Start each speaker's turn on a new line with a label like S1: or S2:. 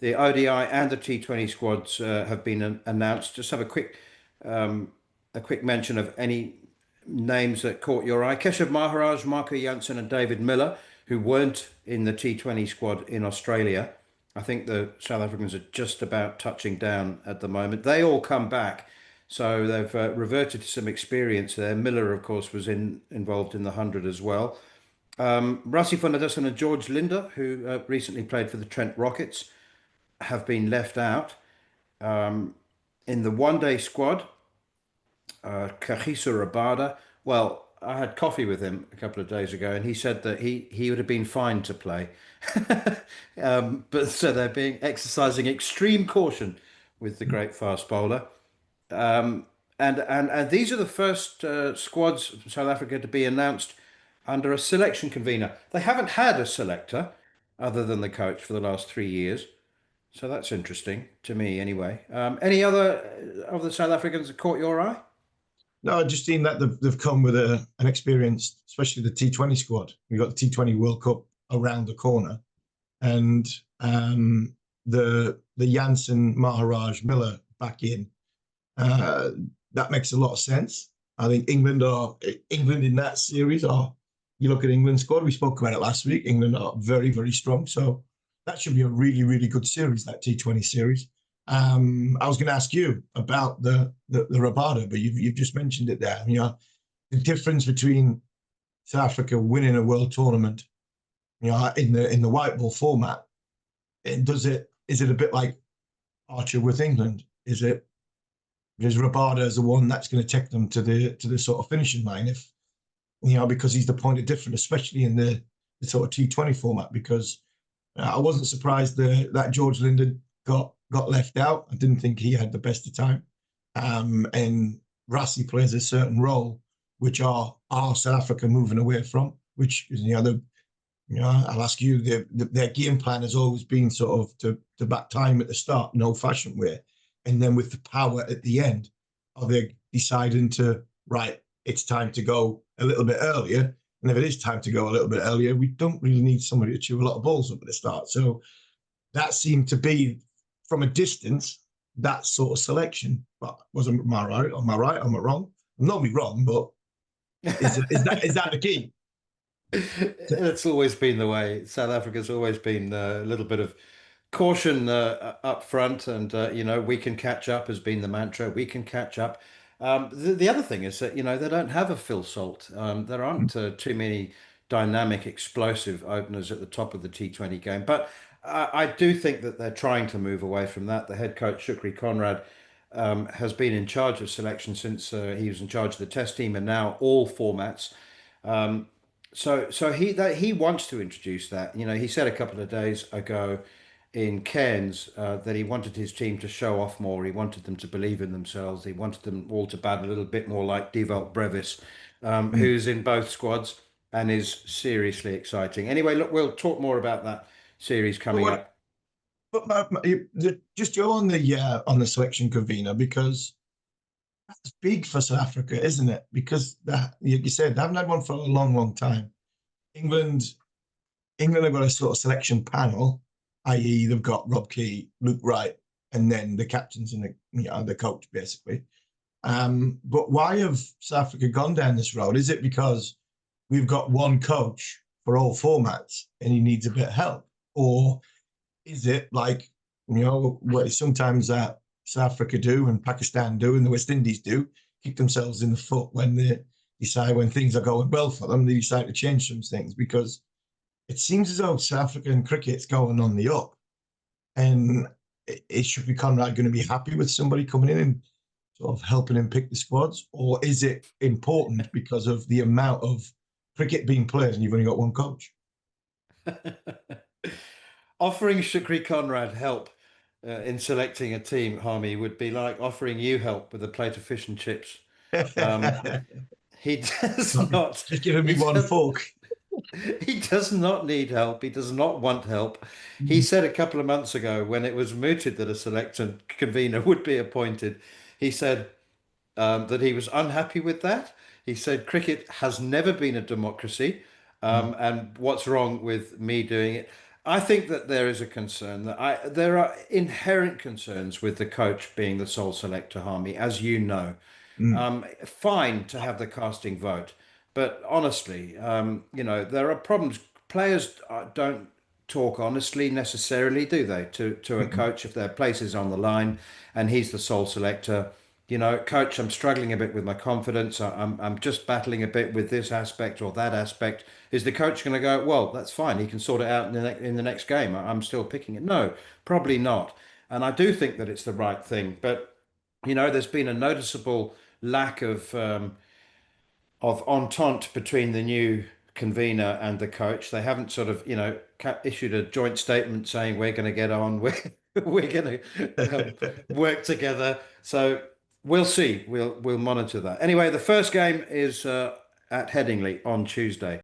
S1: the ODI and the T20 squads have been announced. Just have a quick mention of any names that caught your eye. Keshav Maharaj, Marco Janssen, and David Miller, who weren't in the T20 squad in Australia. I think the South Africans are just about touching down at the moment. They all come back, so they've reverted to some experience there. Miller, of course, was involved in the 100 as well. Rassi Fonadesson and George Linder, who recently played for the Trent Rockets, have been left out. In the one-day squad, Kagiso Rabada. Well, I had coffee with him a couple of days ago, and he said that he would have been fine to play. But so they're being exercising extreme caution with the great fast bowler. And these are the first squads from South Africa to be announced under a selection convener. They haven't had a selector other than the coach for the last 3 years. So that's interesting to me anyway. Any other of the South Africans that caught your eye?
S2: No, I've just seen that they've come with an experienced, especially the T20 squad. We've got the T20 World Cup around the corner, and the Janssen, Maharaj, Miller back in. That makes a lot of sense. I think England in that series are. You look at England's squad. We spoke about it last week. England are very, very strong. So that should be a really, really good series. That T20 series. I was going to ask you about the Rabada, but you've just mentioned it there. You know, the difference between South Africa winning a world tournament, you know, in the white ball format. Is it a bit like Archer with England? Is Rabada as the one that's going to take them to the sort of finishing line? If you know, because he's the point of difference, especially in the sort of T20 format. Because I wasn't surprised that George Linden got left out. I didn't think he had the best of time. And Rassi plays a certain role, which are South Africa moving away from, which is I'll ask you, their game plan has always been sort of to back time at the start, no fashion way. And then with the power at the end, are they deciding to, right, it's time to go a little bit earlier? And if it is time to go a little bit earlier, we don't really need somebody to chew a lot of balls up at the start. So that seemed to be, from a distance, that sort of selection. But am I right? Am I right? Am I wrong? I'm not wrong, but is that the key?
S1: It's always been the way. South Africa's always been a little bit of caution up front, and we can catch up has been the mantra. We can catch up. The other thing is that they don't have a Phil Salt. There aren't too many dynamic, explosive openers at the top of the T20 game, but I do think that they're trying to move away from that. The head coach Shukri Conrad has been in charge of selection since he was in charge of the Test team and now all formats. So he wants to introduce that. He said a couple of days ago in Cairns that he wanted his team to show off more. He wanted them to believe in themselves. He wanted them all to bat a little bit more like Devalt Brevis, who's in both squads and is seriously exciting. Anyway, look, we'll talk more about that series coming up.
S2: But just go on the selection convener, because that's big for South Africa, isn't it? Because you said they haven't had one for a long, long time. England have got a sort of selection panel, i.e., they've got Rob Key, Luke Wright, and then the captains and the coach, basically. But why have South Africa gone down this road? Is it because we've got one coach for all formats and he needs a bit of help? Or is it like, what sometimes South Africa do and Pakistan do and the West Indies do, kick themselves in the foot when they decide, when things are going well for them, they decide to change some things? Because it seems as though South African cricket's going on the up, and it should be Conrad going to be happy with somebody coming in and sort of helping him pick the squads? Or is it important because of the amount of cricket being played and you've only got one coach?
S1: Offering Shukri Conrad help in selecting a team, Harmy, would be like offering you help with a plate of fish and chips. He does not.
S2: Just giving me one fork.
S1: He does not need help. He does not want help. He said a couple of months ago, when it was mooted that a selection convener would be appointed, he said that he was unhappy with that. He said cricket has never been a democracy, and what's wrong with me doing it? I think that there is a concern that there are inherent concerns with the coach being the sole selector, Harmy, as you know.
S2: Mm,
S1: Fine to have the casting vote, but honestly, there are problems. Players don't talk honestly necessarily, do they? To a
S2: mm,
S1: coach if their place is on the line and he's the sole selector. Coach, I'm struggling a bit with my confidence. I'm just battling a bit with this aspect or that aspect. Is the coach going to go, well, that's fine. He can sort it out in the next game. I'm still picking it. No, probably not. And I do think that it's the right thing. But, there's been a noticeable lack of entente between the new convener and the coach. They haven't sort of, issued a joint statement saying we're going to get on, we're going to work together. So we'll see. We'll monitor that. Anyway, the first game is at Headingley on Tuesday.